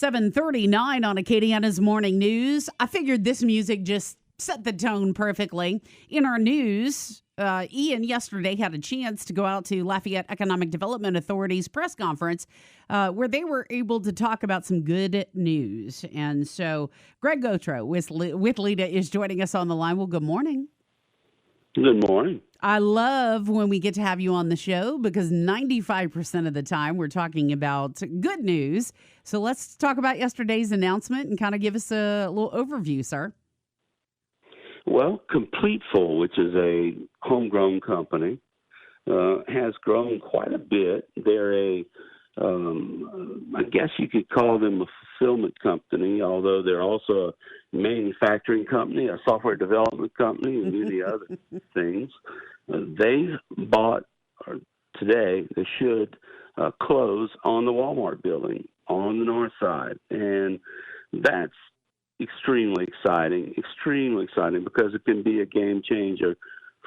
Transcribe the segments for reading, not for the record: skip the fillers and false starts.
7:39 on Acadiana's Morning News. I figured this music just set the tone perfectly. In our news, Ian yesterday had a chance to go out to Lafayette Economic Development Authority's press conference where they were able to talk about some good news. And so Gregg Gothreaux with LEDA is joining us on the line. Well, good morning. Good morning. I love when we get to have you on the show because 95% of the time we're talking about good news. So let's talk about yesterday's announcement and kind of give us a little overview, sir. Well, Completeful, which is a homegrown company, has grown quite a bit. They're I guess you could call them a fulfillment company, although they're also a manufacturing company, a software development company, and many other things. They've bought, or today, they should close on the Walmart building on the north side. And that's extremely exciting because it can be a game changer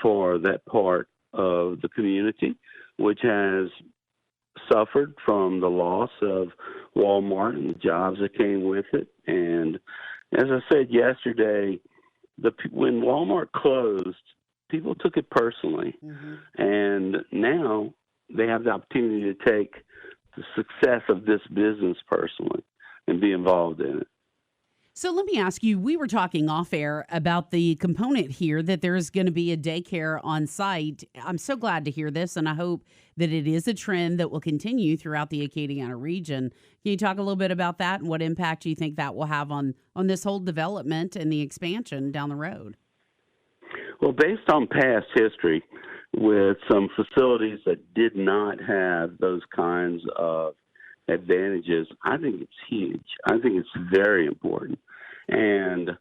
for that part of the community, which has suffered from the loss of Walmart and the jobs that came with it. And as I said yesterday, when Walmart closed, people took it personally. Mm-hmm. And now they have the opportunity to take the success of this business personally and be involved in it. So let me ask you, we were talking off air about the component here that there's going to be a daycare on site. I'm so glad to hear this, and I hope that it is a trend that will continue throughout the Acadiana region. Can you talk a little bit about that and what impact you think that will have on this whole development and the expansion down the road? Well, based on past history with some facilities that did not have those kinds of advantages, I think it's huge. I think it's very important. And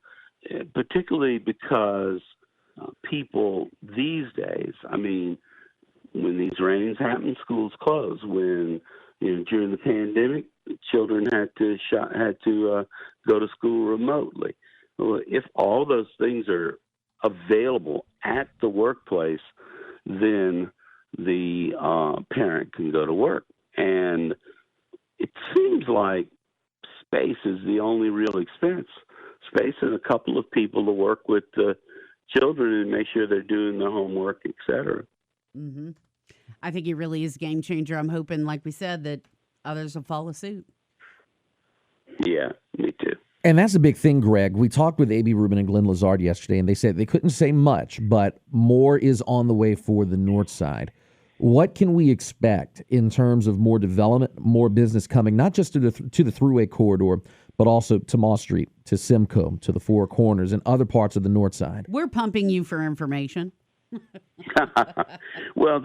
particularly because people these days, I mean, when these rains happen, schools close. When, during the pandemic, children had to go to school remotely. Well, if all those things are available at the workplace, then the parent can go to work. And it seems like space is the only real expense. Space and a couple of people to work with the children and make sure they're doing their homework, et cetera. Mm-hmm. I think it really is a game changer. I'm hoping, like we said, that others will follow suit. Yeah, me too. And that's a big thing, Greg. We talked with A.B. Rubin and Glenn Lazard yesterday, and they said they couldn't say much, but more is on the way for the north side. What can we expect in terms of more development, more business coming, not just to the Thruway corridor, but also to Moss Street, to Simcoe, to the Four Corners, and other parts of the north side? We're pumping you for information. Well,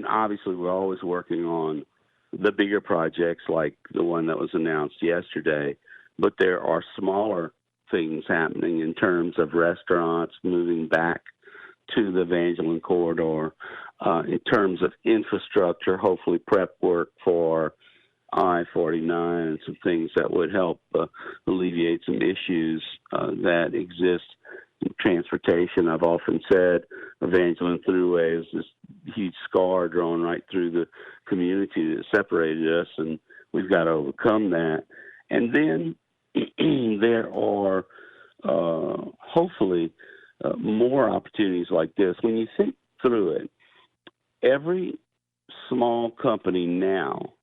obviously we're always working on the bigger projects like the one that was announced yesterday, but there are smaller things happening in terms of restaurants moving back to the Evangeline corridor, in terms of infrastructure, hopefully prep work for I-49 and some things that would help alleviate some issues that exist in transportation. I've often said Evangeline Thruway is this huge scar drawn right through the community that separated us, and we've got to overcome that. And then there are hopefully more opportunities like this. When you think through it, every small company now,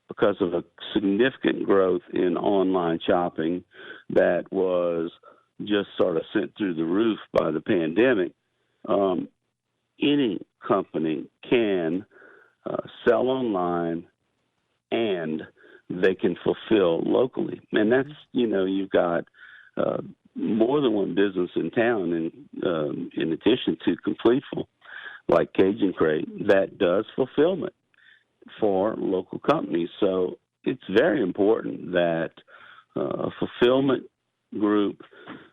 because of a significant growth in online shopping that was just sort of sent through the roof by the pandemic, any company can sell online and they can fulfill locally. And that's, you've got more than one business in town, and in addition to Completeful, like Cajun Crate, that does fulfillment for local companies. So it's very important that a fulfillment group,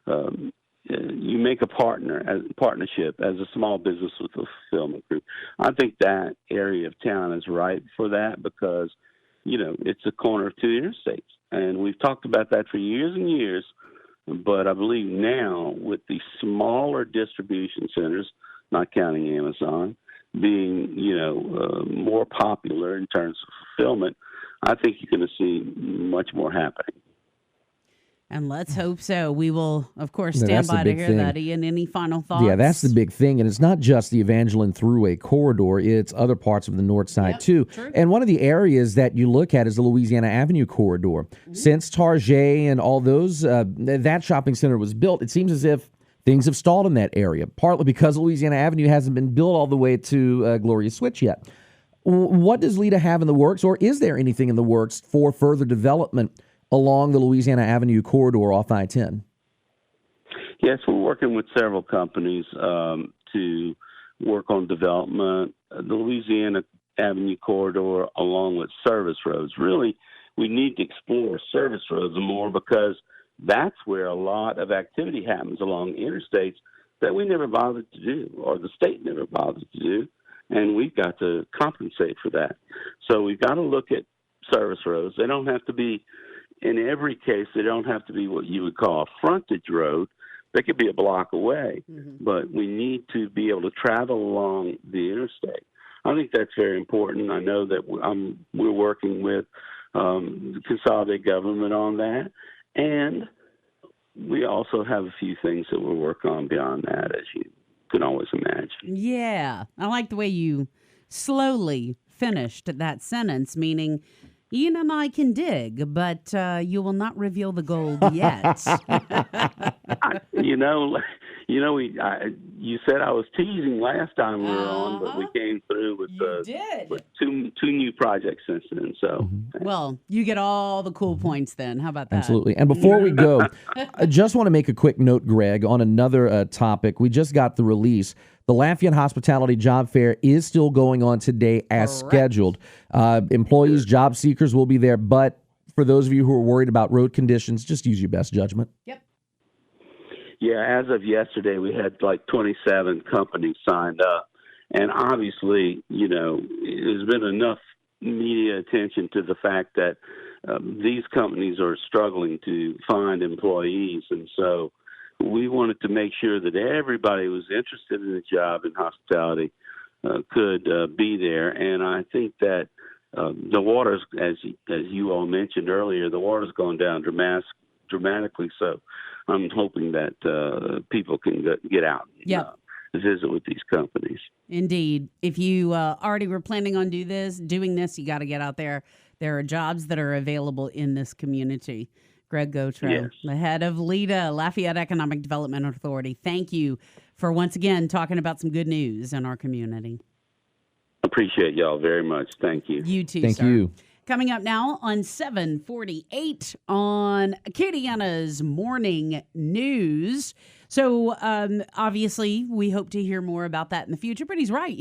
you make a partnership as a small business with a fulfillment group. I think that area of town is ripe for that because, it's the corner of two interstates. And we've talked about that for years and years. But I believe now with the smaller distribution centers, not counting Amazon, being, more popular in terms of fulfillment, I think you're going to see much more happening. And let's hope so. We will, of course, Yeah, stand that's the by to big hear thing. that. Ian, any final thoughts? Yeah, that's the big thing. And it's not just the Evangeline Thruway corridor, it's other parts of the north side, too. True. And one of the areas that you look at is the Louisiana Avenue corridor. Mm-hmm. Since Target and all those, that shopping center was built, it seems as if things have stalled in that area, partly because Louisiana Avenue hasn't been built all the way to Gloria Switch yet. What does LEDA have in the works, or is there anything in the works for further development along the Louisiana Avenue corridor off I-10? Yes, we're working with several companies to work on development. The Louisiana Avenue corridor along with service roads. Really, we need to explore service roads more because that's where a lot of activity happens along interstates that we never bothered to do, or the state never bothered to do, and we've got to compensate for that. So we've got to look at service roads. They don't have to be, in every case, they don't have to be what you would call a frontage road. They could be a block away, but we need to be able to travel along the interstate. I think that's very important. I know that we're working with the consolidated government on that, and we also have a few things that we're working on beyond that, as you can always imagine. Yeah. I like the way you slowly finished that sentence, meaning Ian and I can dig, but you will not reveal the gold yet. You said I was teasing last time we were on, but we came through with two new projects since then. So, well, you get all the cool points then. How about that? Absolutely. And before we go, I just want to make a quick note, Greg, on another topic. We just got the release. The Lafayette Hospitality Job Fair is still going on today as scheduled. Employees, job seekers will be there, but for those of you who are worried about road conditions, just use your best judgment. Yep. Yeah, as of yesterday, we had like 27 companies signed up. And obviously, there's been enough media attention to the fact that these companies are struggling to find employees. And so we wanted to make sure that everybody who was interested in a job in hospitality could be there. And I think that the water's, as you all mentioned earlier, the water's gone down dramatically. So I'm hoping that people can get out and visit with these companies. Indeed. If you already were planning on doing this, you got to get out there. There are jobs that are available in this community. Gregg Gothreaux, the head of LEDA, Lafayette Economic Development Authority. Thank you for once again talking about some good news in our community. Appreciate y'all very much. Thank you. You too, Thank sir. you. Coming up now on 748 on Acadiana's Morning News. So obviously we hope to hear more about that in the future, but he's right.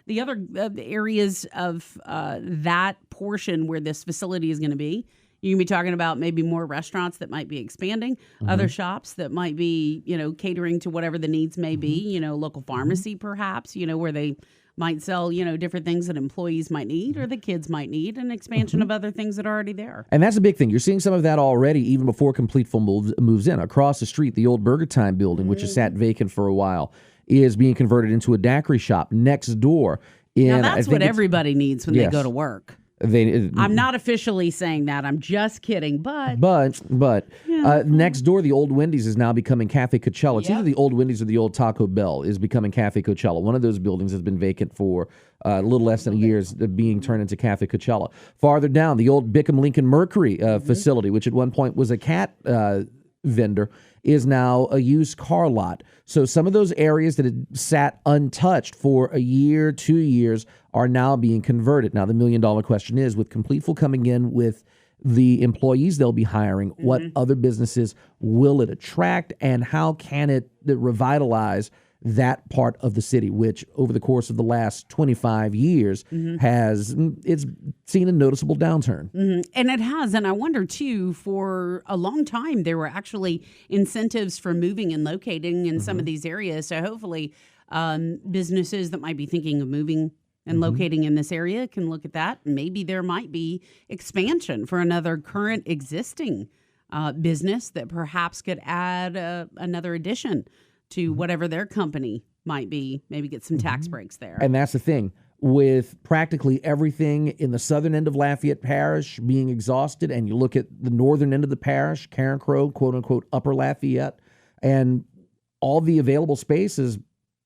The other areas of that portion where this facility is going to be, you're going to be talking about maybe more restaurants that might be expanding, other shops that might be, catering to whatever the needs may be, local pharmacy perhaps, where they might sell, different things that employees might need or the kids might need, an expansion of other things that are already there. And that's a big thing. You're seeing some of that already, even before Completeful moves in. Across the street, the old Burger Time building, which has sat vacant for a while, is being converted into a daiquiri shop next door. Now, that's what everybody needs when they go to work. I'm not officially saying that. I'm just kidding, but next door, the old Wendy's is now becoming Cafe Coachella. It's either the old Wendy's or the old Taco Bell is becoming Cafe Coachella. One of those buildings has been vacant for a little less than a year, being turned into Cafe Coachella. Farther down, the old Bickham Lincoln Mercury facility, which at one point was a cat vendor, is now a used car lot. So some of those areas that had sat untouched for a year, 2 years, are now being converted. Now, the million-dollar question is, with Completeful coming in with the employees they'll be hiring, what other businesses will it attract, and how can it revitalize that part of the city, which over the course of the last 25 years it's seen a noticeable downturn. And it has. And I wonder, too, for a long time, there were actually incentives for moving and locating in some of these areas. So hopefully businesses that might be thinking of moving and locating in this area can look at that. Maybe there might be expansion for another current existing business that perhaps could add another addition to whatever their company might be, maybe get some tax breaks there. And that's the thing. with practically everything in the southern end of Lafayette Parish being exhausted, and you look at the northern end of the parish, Karen Crow, quote unquote, Upper Lafayette, and all the available space is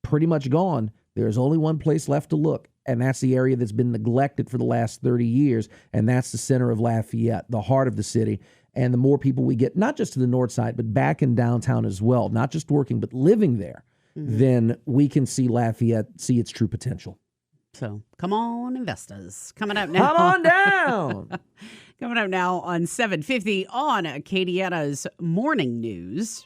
pretty much gone. There's only one place left to look, and that's the area that's been neglected for the last 30 years, and that's the center of Lafayette, the heart of the city. And the more people we get, not just to the north side, but back in downtown as well, not just working, but living there, then we can see Lafayette see its true potential. So come on, investors. Coming up now. Come on down. Coming up now on 750 on Acadiana's Morning News.